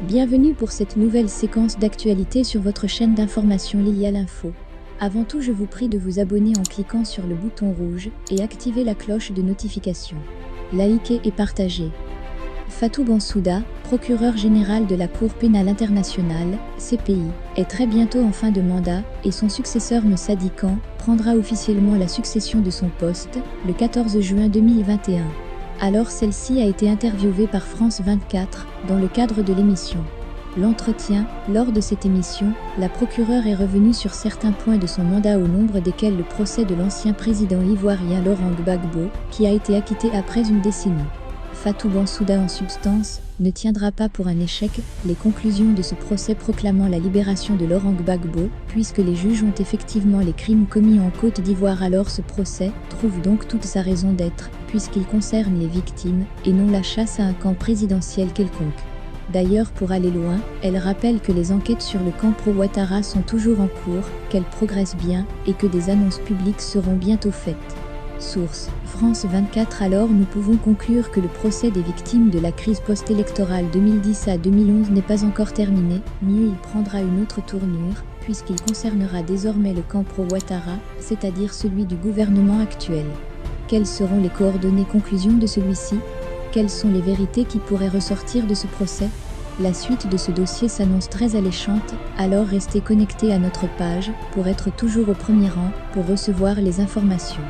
Bienvenue pour cette nouvelle séquence d'actualité sur votre chaîne d'information Lilia l'Info. Avant tout, je vous prie de vous abonner en cliquant sur le bouton rouge et activer la cloche de notification. Likez et partagez. Fatou Bensouda, procureur général de la Cour pénale internationale, CPI, est très bientôt en fin de mandat et son successeur Moussa Dikan prendra officiellement la succession de son poste le 14 juin 2021. Alors celle-ci a été interviewée par France 24 dans le cadre de l'émission. L'entretien, lors de cette émission, la procureure est revenue sur certains points de son mandat au nombre desquels le procès de l'ancien président ivoirien Laurent Gbagbo, qui a été acquitté après une décennie. Fatou Bensouda en substance ne tiendra pas pour un échec les conclusions de ce procès proclamant la libération de Laurent Gbagbo, puisque les juges ont effectivement les crimes commis en Côte d'Ivoire. Alors ce procès trouve donc toute sa raison d'être, puisqu'il concerne les victimes et non la chasse à un camp présidentiel quelconque. D'ailleurs, pour aller loin, elle rappelle que les enquêtes sur le camp pro-Ouattara sont toujours en cours, qu'elles progressent bien et que des annonces publiques seront bientôt faites. Source: France 24. Alors nous pouvons conclure que le procès des victimes de la crise post-électorale 2010 à 2011 n'est pas encore terminé, mieux il prendra une autre tournure, puisqu'il concernera désormais le camp pro-Ouattara, c'est-à-dire celui du gouvernement actuel. Quelles seront les coordonnées conclusions de celui-ci? Quelles sont les vérités qui pourraient ressortir de ce procès? La suite de ce dossier s'annonce très alléchante, alors restez connectés à notre page pour être toujours au premier rang pour recevoir les informations.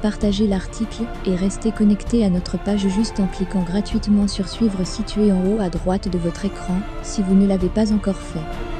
Partagez l'article et restez connectés à notre page juste en cliquant gratuitement sur suivre situé en haut à droite de votre écran si vous ne l'avez pas encore fait.